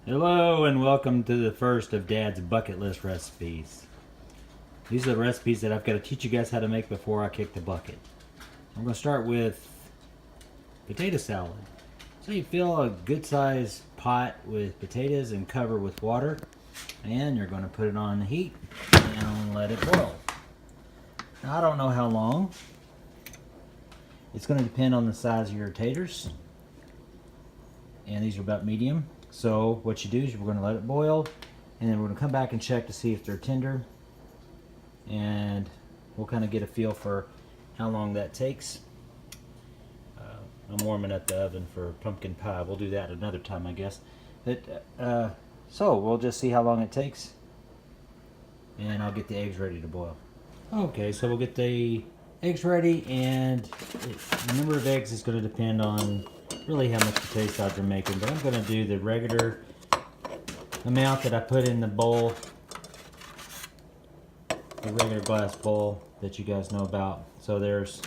Hello and welcome to the first of Dad's bucket list recipes. These are the recipes that I've got to teach you guys how to make before I kick the bucket. I'm going to start with potato salad. So you fill a good sized pot with potatoes and cover with water, and you're going to put it on the heat and let it boil. Now, I don't know how long. It's going to depend on the size of your taters, and these are about medium. So what you do is we're going to let it boil, and then we're going to come back and check to see if they're tender, and we'll kind of get a feel for how long that takes. I'm warming up the oven for pumpkin pie. We'll do that another time, I guess. But so we'll just see how long it takes, and I'll get the eggs ready to boil. Okay, so we'll get the eggs ready, and the number of eggs is going to depend on really how much potato salad you're making, but I'm going to do the regular amount that I put in the bowl, the regular glass bowl that you guys know about. So there's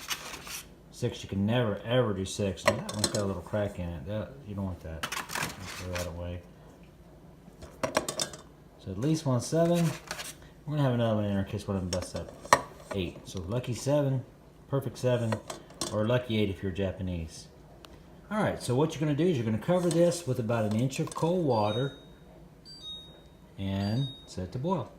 6. You can never ever do 6. Now that one's got a little crack in it. You don't want that. Throw that away. So at least 7. We're going to have another one in there in case one of them busts up. 8. So lucky 7, perfect 7, or lucky 8 if you're Japanese. Alright, so what you're going to do is you're going to cover this with about 1 inch of cold water and set it to boil.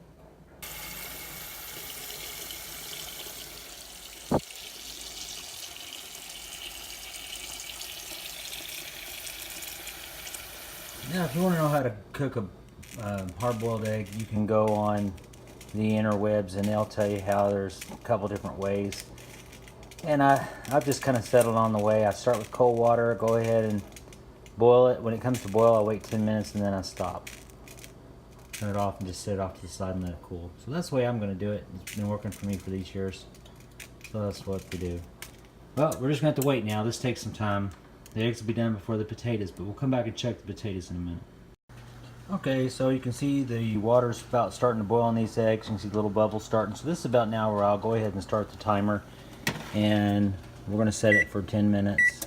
Now, if you want to know how to cook a hard-boiled egg, you can go on the interwebs and they'll tell you how. There's a couple different ways. And I've just kind of settled on the way. I start with cold water, go ahead and boil it. When it comes to boil, I wait 10 minutes and then I stop. Turn it off and just set it off to the side and let it cool. So that's the way I'm going to do it. It's been working for me for these years. So that's what we do. Well, we're just going to have to wait now. This takes some time. The eggs will be done before the potatoes, but we'll come back and check the potatoes in a minute. Okay, so you can see the water's about starting to boil on these eggs. You can see little bubbles starting. So this is about now where I'll go ahead and start the timer. And we're going to set it for 10 minutes.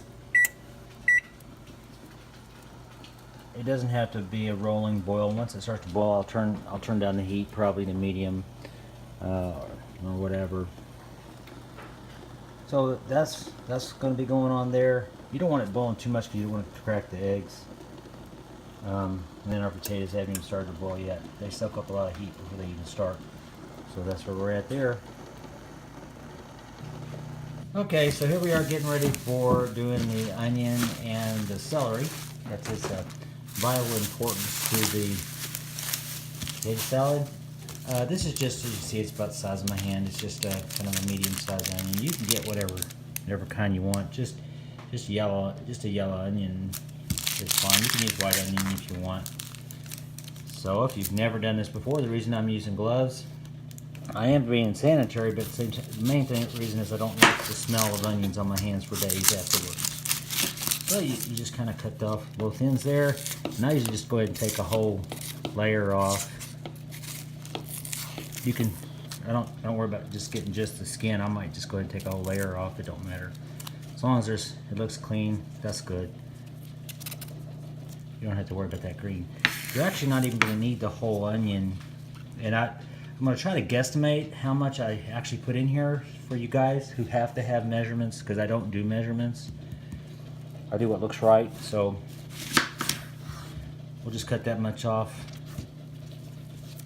It doesn't have to be a rolling boil. Once it starts to boil, I'll turn down the heat probably to medium or whatever. So that's going to be going on there. You don't want it boiling too much because you don't want it to crack the eggs. And then our potatoes haven't even started to boil yet. They soak up a lot of heat before they even start. So that's where we're at there. Okay, so here we are getting ready for doing the onion and the celery. That's its vital importance to the potato salad. This is just, as you see, it's about the size of my hand. It's just kind of a medium-sized onion. You can get whatever kind you want. Just a yellow onion is fine. You can use white onion if you want. So if you've never done this before, the reason I'm using gloves, I am being sanitary, but the main reason is I don't like the smell of onions on my hands for days afterwards. So you just kind of cut off both ends there. Now you just go ahead and take a whole layer off. You can, don't worry about just getting just the skin. I might just go ahead and take a whole layer off. It don't matter. As long as it looks clean, that's good. You don't have to worry about that green. You're actually not even going to need the whole onion. And I'm going to try to guesstimate how much I actually put in here for you guys who have to have measurements, because I don't do measurements. I do what looks right, so we'll just cut that much off.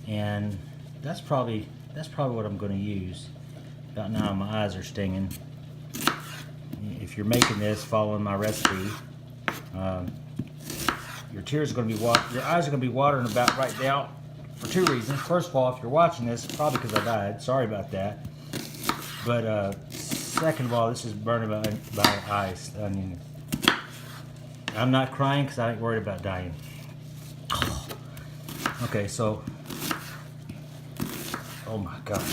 And that's probably what I'm going to use. About now my eyes are stinging. If you're making this following my recipe, your eyes are going to be watering about right now. For 2 reasons. First of all, if you're watching this, probably because I died. Sorry about that. But second of all, this is burning by ice. I mean, I'm not crying because I ain't worried about dying. Okay, so, oh my God.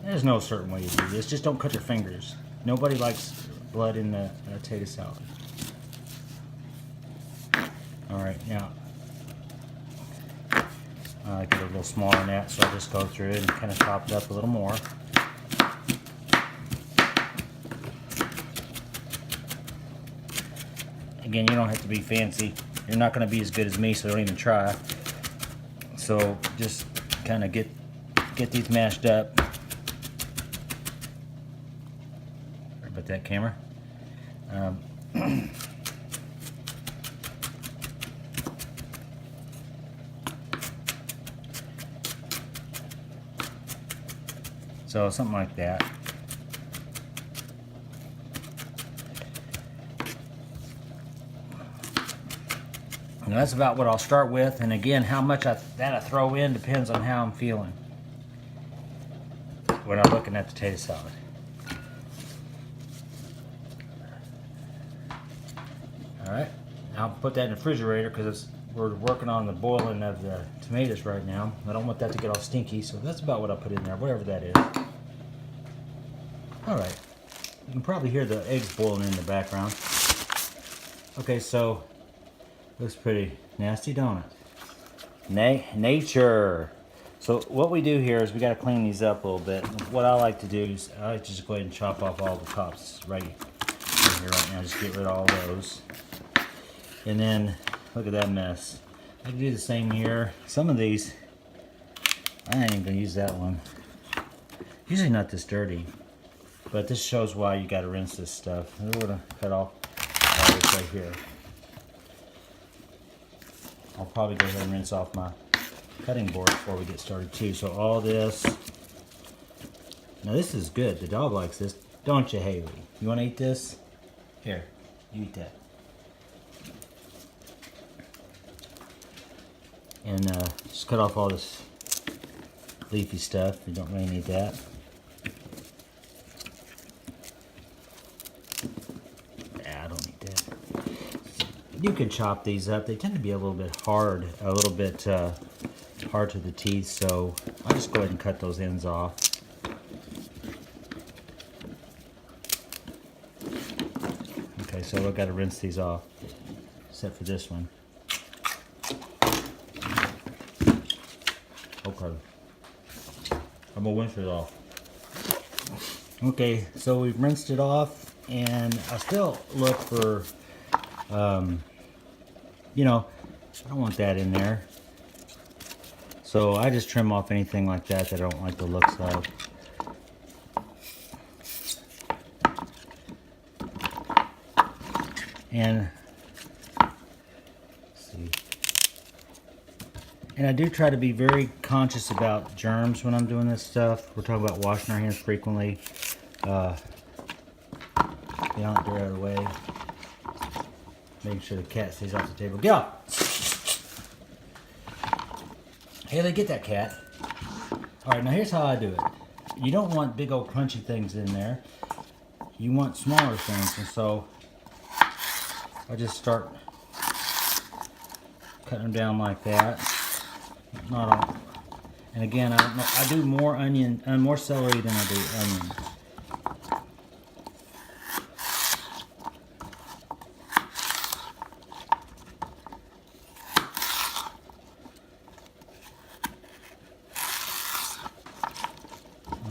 There's no certain way to do this. Just don't cut your fingers. Nobody likes blood in the potato salad. Alright, now I get a little smaller than that, so I'll just go through it and kind of chop it up a little more. Again, you don't have to be fancy. You're not going to be as good as me, so don't even try. So just kind of get these mashed up. Sorry about that, camera. So something like that. And that's about what I'll start with. And again, how much that I throw in depends on how I'm feeling when I'm looking at the tater salad. All right, now I'll put that in the refrigerator because we're working on the boiling of the tomatoes right now. I don't want that to get all stinky, so that's about what I'll put in there, whatever that is. All right, you can probably hear the eggs boiling in the background. Okay, so looks pretty nasty, don't it? Nature. So what we do here is we got to clean these up a little bit. What I like to do is I like to just go ahead and chop off all the tops right here right now. Just get rid of all those. And then look at that mess. I can do the same here. Some of these, I ain't even gonna use that one. Usually not this dirty, but this shows why you got to rinse this stuff. We're gonna cut off all this right here. I'll probably go ahead and rinse off my cutting board before we get started too. So all this. Now this is good. The dog likes this. Don't you, Haley? You want to eat this? Here, you eat that. And just cut off all this leafy stuff. You don't really need that. I don't need that. You can chop these up. They tend to be a little bit hard, hard to the teeth, so I'll just go ahead and cut those ends off. Okay, so I've got to rinse these off, except for this one. Okay, I'm gonna rinse it off. Okay, so we've rinsed it off, and I still look for, you know, I don't want that in there. So I just trim off anything like that that I don't like the looks of. And let's see. And I do try to be very conscious about germs when I'm doing this stuff. We're talking about washing our hands frequently. Get out there out of the way. Making sure the cat stays off the table. Get off! Haley, get that cat. Alright, now here's how I do it. You don't want big old crunchy things in there. You want smaller things, and so I just start cutting them down like that. Not all. And again, I do more onion and more celery than I do onion.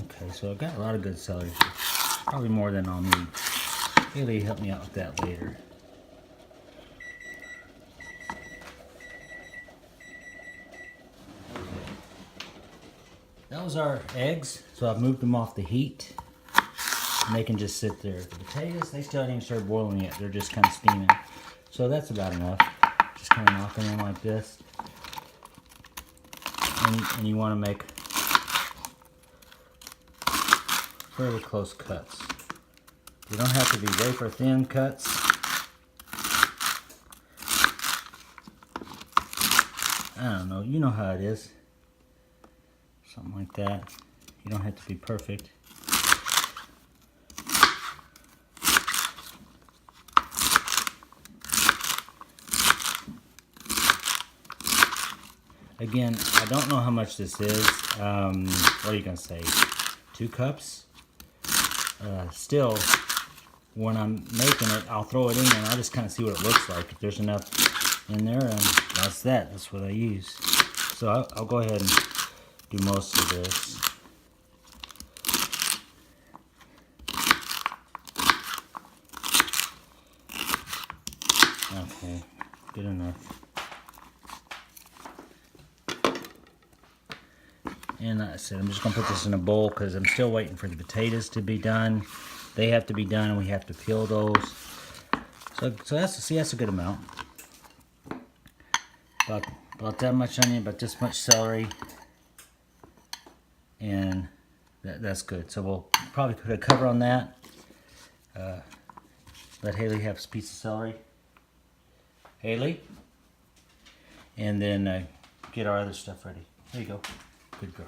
Okay, so I've got a lot of good celery. Probably more than I'll need. Haley, help me out with that later. That was our eggs, so I've moved them off the heat. And they can just sit there. The potatoes, they still haven't even started boiling yet. They're just kind of steaming. So that's about enough. Just kind of knock them in like this. And you want to make fairly close cuts. You don't have to be wafer thin cuts. I don't know, you know how it is. Something like that. You don't have to be perfect. Again, I don't know how much this is. What are you gonna say? 2 cups? Still, when I'm making it, I'll throw it in and I'll just kind of see what it looks like. If there's enough in there, and that's that. That's what I use. So I'll go ahead and do most of this. Okay, good enough. And like I said, I'm just going to put this in a bowl because I'm still waiting for the potatoes to be done. They have to be done and we have to peel those. So that's a good amount. About that much onion, about this much celery. And that's good. So we'll probably put a cover on that. Let Haley have a piece of celery. Haley? And then get our other stuff ready. There you go. Good girl.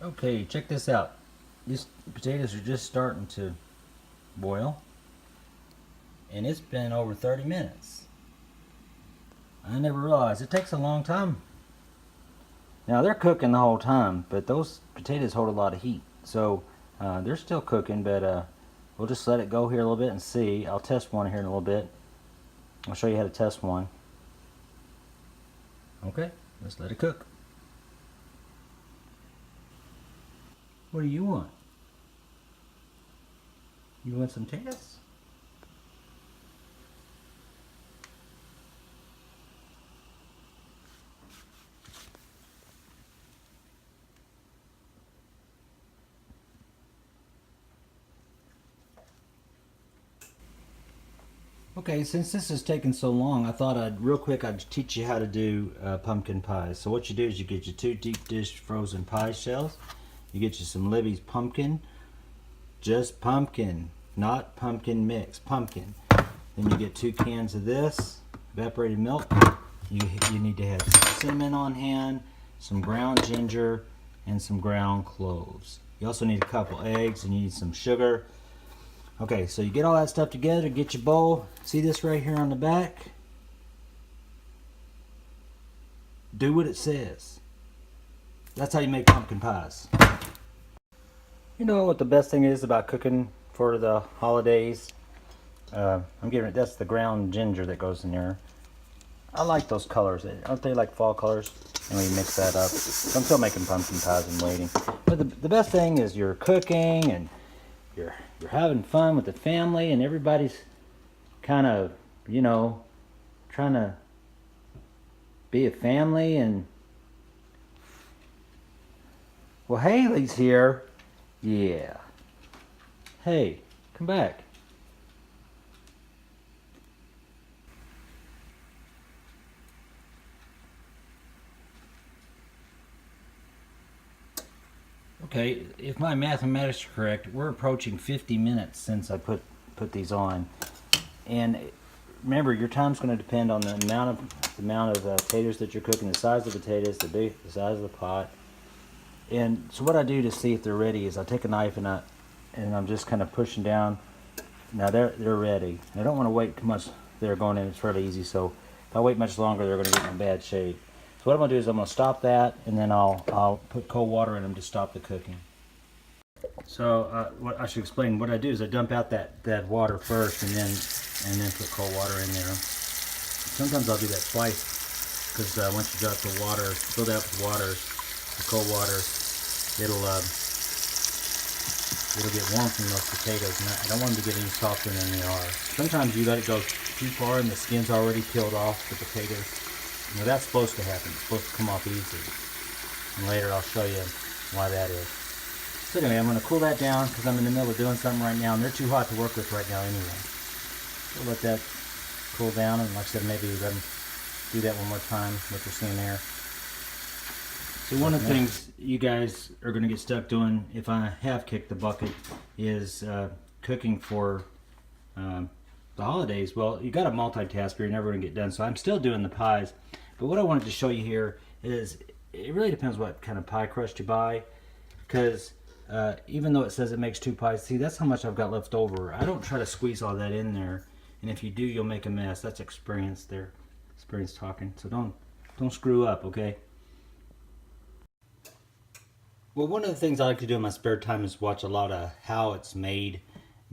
Okay, check this out. These potatoes are just starting to boil. And it's been over 30 minutes. I never realized it takes a long time. Now they're cooking the whole time, but those potatoes hold a lot of heat. So they're still cooking, but we'll just let it go here a little bit and see. I'll test one here in a little bit. I'll show you how to test one. Okay, let's let it cook. What do you want? You want some tests? Okay, since this is taking so long, I thought I'd teach you how to do pumpkin pies. So what you do is you get your 2 deep dish frozen pie shells. You get you some Libby's pumpkin, just pumpkin, not pumpkin mix, pumpkin. Then you get 2 cans of this, evaporated milk. You need to have some cinnamon on hand, some ground ginger, and some ground cloves. You also need a couple eggs and you need some sugar. Okay, so you get all that stuff together, get your bowl. See this right here on the back? Do what it says. That's how you make pumpkin pies. You know what the best thing is about cooking for the holidays? That's the ground ginger that goes in there. I like those colors. Aren't they like fall colors? And we mix that up. So I'm still making pumpkin pies and waiting. But the best thing is you're cooking and you're having fun with the family and everybody's kind of, you know, trying to be a family. And well, Haley's here. Yeah. Hey, come back. Okay, if my mathematics are correct, we're approaching 50 minutes since I put these on. And remember, your time's going to depend on the amount of potatoes that you're cooking, the size of the potatoes, the size of the pot. And so what I do to see if they're ready is I take a knife and I'm just kind of pushing down. Now they're ready. I don't want to wait too much. They're going in. It's fairly easy. So if I wait much longer, they're going to get in bad shape. So what I'm going to do is I'm going to stop that, and then I'll put cold water in them to stop the cooking. So what I should explain, what I do is I dump out that water first, and then put cold water in there. Sometimes I'll do that twice, because once you drop the water, fill that with water, the cold water, it'll get warm from those potatoes, and I don't want them to get any softer than they are. Sometimes you let it go too far and the skin's already peeled off the potatoes. You know, that's supposed to happen. It's supposed to come off easy. And later I'll show you why that is. So anyway, I'm going to cool that down because I'm in the middle of doing something right now, and they're too hot to work with right now anyway. So let that cool down, and like I said, maybe let them do that one more time, what you're seeing there. So one of the things you guys are going to get stuck doing, if I have kicked the bucket, is cooking for the holidays. Well, you got to multitask or you're never going to get done. So I'm still doing the pies. But what I wanted to show you here is it really depends what kind of pie crust you buy. Because even though it says it makes 2 pies, see, that's how much I've got left over. I don't try to squeeze all that in there. And if you do, you'll make a mess. That's experience there. Experience talking. So don't screw up, okay? Well, one of the things I like to do in my spare time is watch a lot of how it's made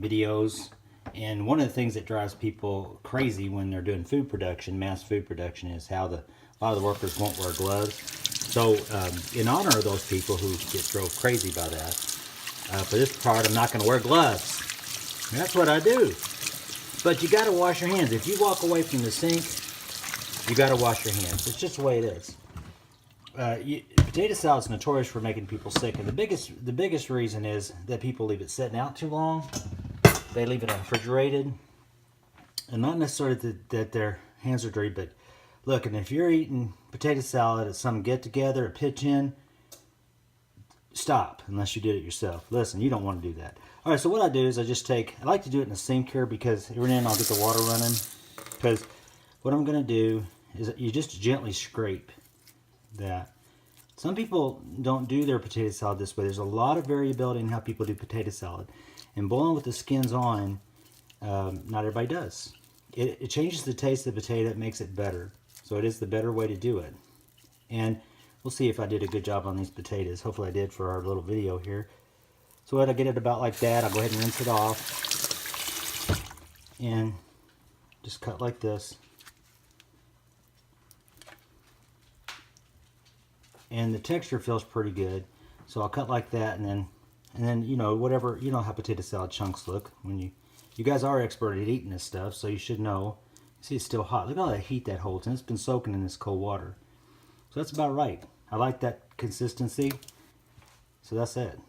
videos. And one of the things that drives people crazy when they're doing food production, mass food production, is how a lot of the workers won't wear gloves. So in honor of those people who get drove crazy by that, for this part I'm not going to wear gloves. That's what I do. But you got to wash your hands. If you walk away from the sink, you got to wash your hands. It's just the way it is. Potato salad's notorious for making people sick, and the biggest reason is that people leave it sitting out too long. They leave it refrigerated, and not necessarily that their hands are dirty, but look, and if you're eating potato salad at some get-together, a pitch-in, stop, unless you did it yourself. Listen, you don't want to do that. All right, so what I do is I like to do it in the sink here, because every now and then I'll get the water running. Because what I'm going to do is you just gently scrape that. Some people don't do their potato salad this way. There's a lot of variability in how people do potato salad. And boiling with the skins on, not everybody does. It changes the taste of the potato. It makes it better. So it is the better way to do it. And we'll see if I did a good job on these potatoes. Hopefully I did for our little video here. So when I get it about like that, I'll go ahead and rinse it off. And just cut like this. And the texture feels pretty good. So I'll cut like that, and then you know, whatever, you know how potato salad chunks look. When you guys are expert at eating this stuff, so you should know. See, it's still hot. Look at all that heat that holds, and it's been soaking in this cold water. So that's about right. I like that consistency. So that's it.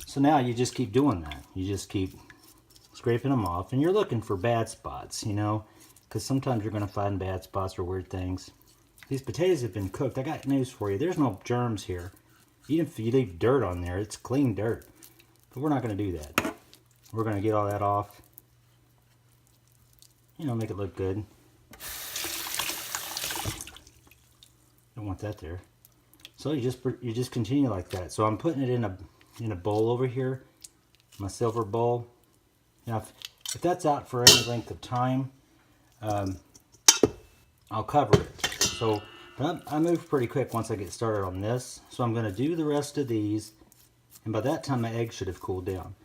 So now you just keep doing that. You just keep scraping them off, and you're looking for bad spots, you know, because sometimes you're going to find bad spots or weird things. These potatoes have been cooked. I got news for you. There's no germs here. Even if you leave dirt on there, it's clean dirt. But we're not going to do that. We're going to get all that off. You know, make it look good. Don't want that there. So you just continue like that. So I'm putting it in a bowl over here, my silver bowl. Now, if that's out for any length of time, I'll cover it. So, but I move pretty quick once I get started on this. So I'm going to do the rest of these, and by that time my eggs should have cooled down.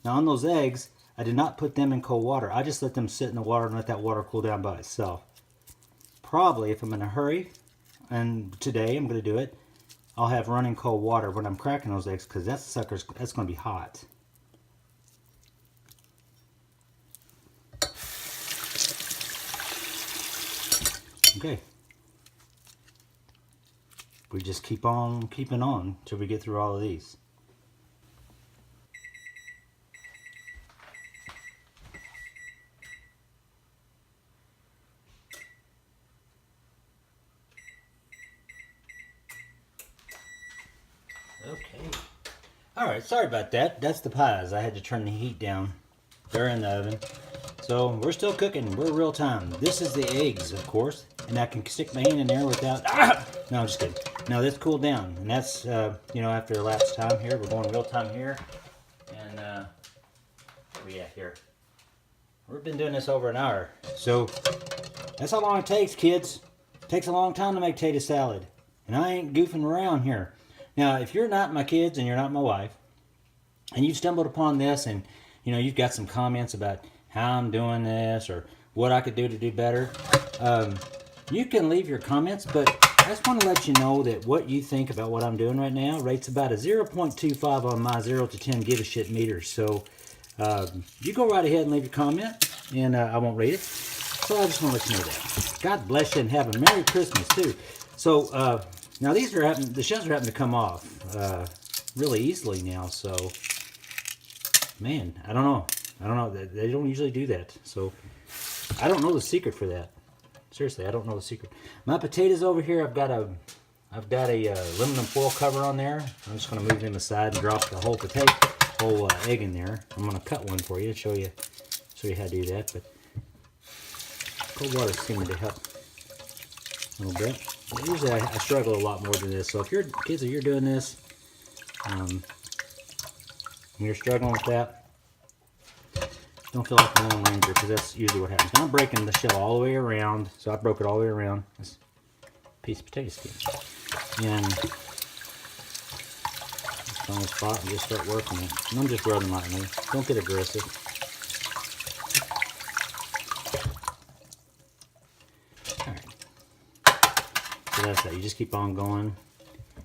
Now on those eggs, I did not put them in cold water. I just let them sit in the water and let that water cool down by itself. Probably, if I'm in a hurry, and today I'm going to do it, I'll have running cold water when I'm cracking those eggs, because that's going to be hot. Okay. We just keep on keeping on till we get through all of these. Okay. Alright, sorry about that. That's the pies. I had to turn the heat down. They're in the oven. So we're still cooking. We're real time. This is the eggs, of course. And I can stick my hand in there without... Ah! No, I'm just kidding. Now this cooled down. And that's, you know, after elapsed time here. We're going real time here. And, where we at here? We've been doing this over an hour. So, that's how long it takes, kids. It takes a long time to make potato salad. And I ain't goofing around here. Now, if you're not my kids and you're not my wife, and you've stumbled upon this and, you know, you've got some comments about how I'm doing this or what I could do to do better, you can leave your comments, but I just want to let you know that what you think about what I'm doing right now rates about a 0.25 on my 0 to 10 give a shit meter. So you go right ahead and leave your comment, and I won't read it. So I just want to let you know that. God bless you and have a Merry Christmas too. So now these are the shells are happening to come off really easily now. So man, I don't know. They don't usually do that. So I don't know the secret for that. Seriously, I don't know the secret. My potatoes over here, I've got a aluminum foil cover on there. I'm just going to move them aside and drop the whole egg in there. I'm going to cut one for you to show you how to do that. But cold water seems to help a little bit. But usually I struggle a lot more than this. So if you're kids, if you're doing this, and you're struggling with that, don't feel like a Lone Ranger, because that's usually what happens. Now I'm breaking the shell all the way around, so I broke it all the way around. This piece of potato skin. And just on the spot and just start working it. And I'm just rubbing lightly. Don't get aggressive. Alright. So that's that. You just keep on going.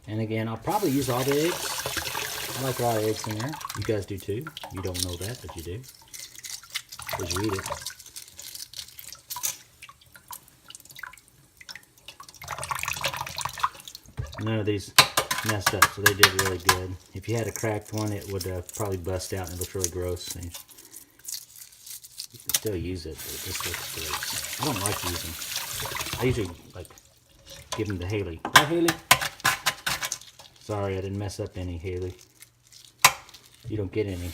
And again, I'll probably use all the eggs. I like a lot of eggs in there. You guys do too. You don't know that, but you do. Because you eat it. None of these messed up, so they did really good. If you had a cracked one, it would probably bust out and it looks really gross. And you can still use it, but this looks great. I don't like using. I usually like give them to Haley. Hi, Haley. Sorry, I didn't mess up any, Haley. You don't get any.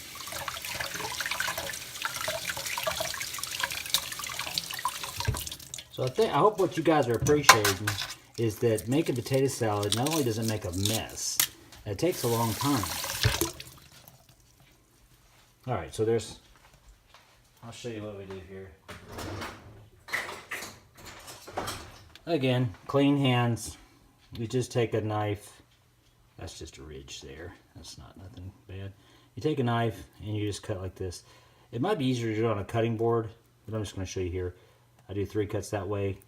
So I hope what you guys are appreciating is that making potato salad not only does it make a mess, it takes a long time. All right, so I'll show you what we do here. Again, clean hands. You just take a knife. That's just a ridge there. That's not nothing bad. You take a knife and you just cut like this. It might be easier to do it on a cutting board, but I'm just going to show you here. I do 3 cuts that way,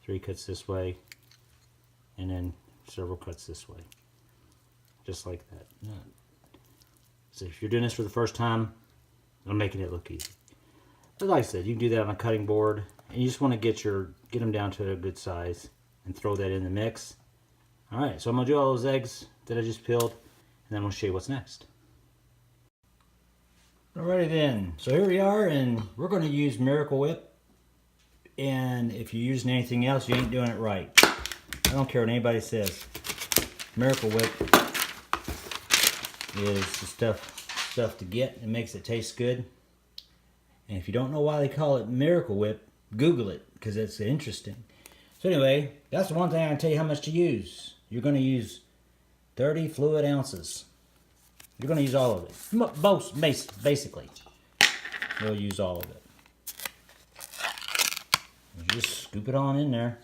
3 cuts this way, and then several cuts this way. Just like that. So if you're doing this for the first time, I'm making it look easy. But like I said, you can do that on a cutting board, and you just want to get them down to a good size and throw that in the mix. All right, so I'm gonna do all those eggs that I just peeled, and then we'll show you what's next. Alrighty then, so here we are, and we're gonna use Miracle Whip. And if you're using anything else, you ain't doing it right. I don't care what anybody says. Miracle Whip is the stuff to get. It makes it taste good. And if you don't know why they call it Miracle Whip, Google it, because it's interesting. So anyway, that's the one thing I can tell you how much to use. You're going to use 30 fluid ounces. You're going to use all of it. Most, basically. You'll use all of it. Just scoop it on in there.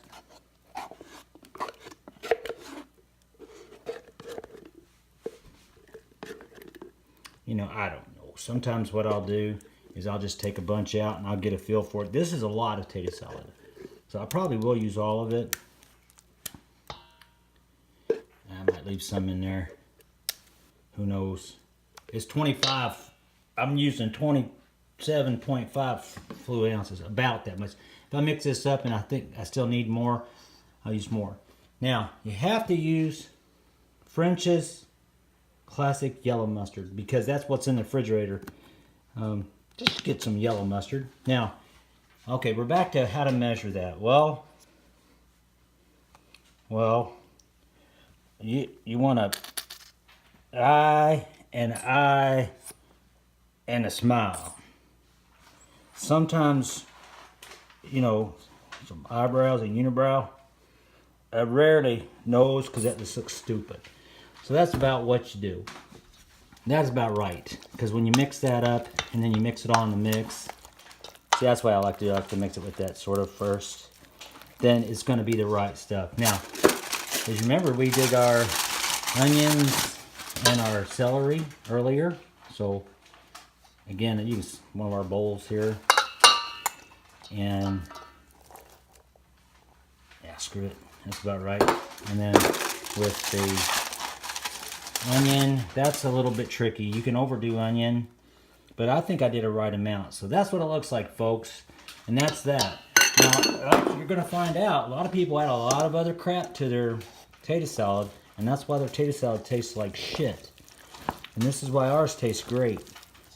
You know, I don't know. Sometimes what I'll do is I'll just take a bunch out and I'll get a feel for it. This is a lot of potato salad. So I probably will use all of it. I might leave some in there. Who knows? It's 25. I'm using 27.5 fluid ounces, about that much. If I mix this up and I think I still need more, I'll use more. Now, you have to use French's classic yellow mustard because that's what's in the refrigerator. Just get some yellow mustard. Now, okay, we're back to how to measure that. Well, you want an eye and a smile. Sometimes, you know, some eyebrows and unibrow. I rarely nose because that just looks stupid. So that's about what you do. That's about right. Because when you mix that up and then you mix it all in the mix, see, that's why I like to do. I like to mix it with that sort of first. Then it's going to be the right stuff. Now, as you remember, we did our onions and our celery earlier. So again, I use one of our bowls here. And yeah, screw it. That's about right. And then with the onion, that's a little bit tricky. You can overdo onion, but I think I did a right amount. So that's what it looks like, folks. And that's that. Now, you're going to find out, a lot of people add a lot of other crap to their potato salad, and that's why their potato salad tastes like shit. And this is why ours tastes great.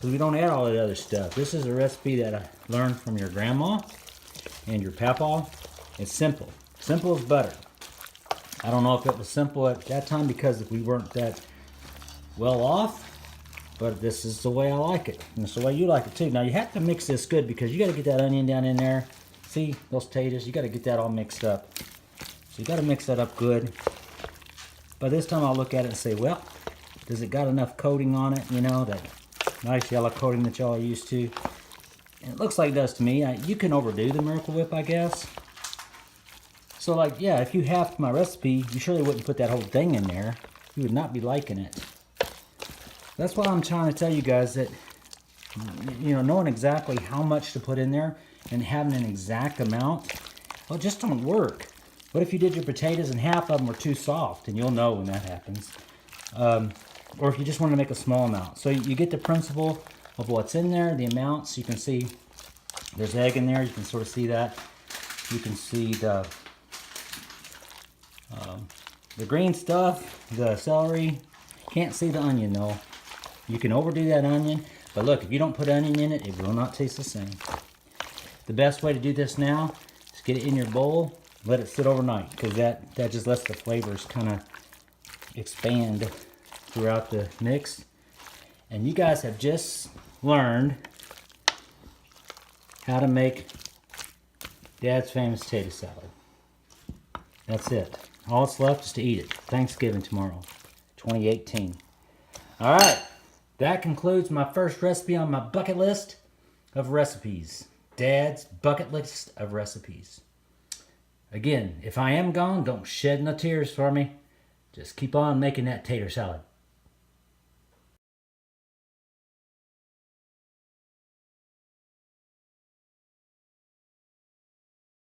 So we don't add all that other stuff. This is a recipe that I learned from your grandma and your papa. It's simple. Simple as butter. I don't know if it was simple at that time because we weren't that well off, but this is the way I like it. And it's the way you like it too. Now you have to mix this good because you got to get that onion down in there. See those potatoes? You got to get that all mixed up. So you got to mix that up good. By this time I'll look at it and say, well, does it got enough coating on it? You know, that nice yellow coating that y'all are used to. And it looks like it does to me. You can overdo the Miracle Whip, I guess. So like, yeah, if you halved my recipe, you surely wouldn't put that whole thing in there. You would not be liking it. That's why I'm trying to tell you guys that, you know, knowing exactly how much to put in there and having an exact amount, well, it just don't work. What if you did your potatoes and half of them were too soft? And you'll know when that happens. or if you just want to make a small amount. So you get the principle of what's in there, the amounts. You can see there's egg in there. You can sort of see that. You can see the green stuff, the celery. Can't see the onion though. You can overdo that onion, but look, if you don't put onion in it, it will not taste the same. The best way to do this now is get it in your bowl, let it sit overnight, because that just lets the flavors kind of expand throughout the mix. And you guys have just learned how to make Dad's famous tater salad. That's it. All that's left is to eat it. Thanksgiving tomorrow, 2018. All right, that concludes my first recipe on my bucket list of recipes. Dad's bucket list of recipes. Again, if I am gone, don't shed no tears for me. Just keep on making that tater salad.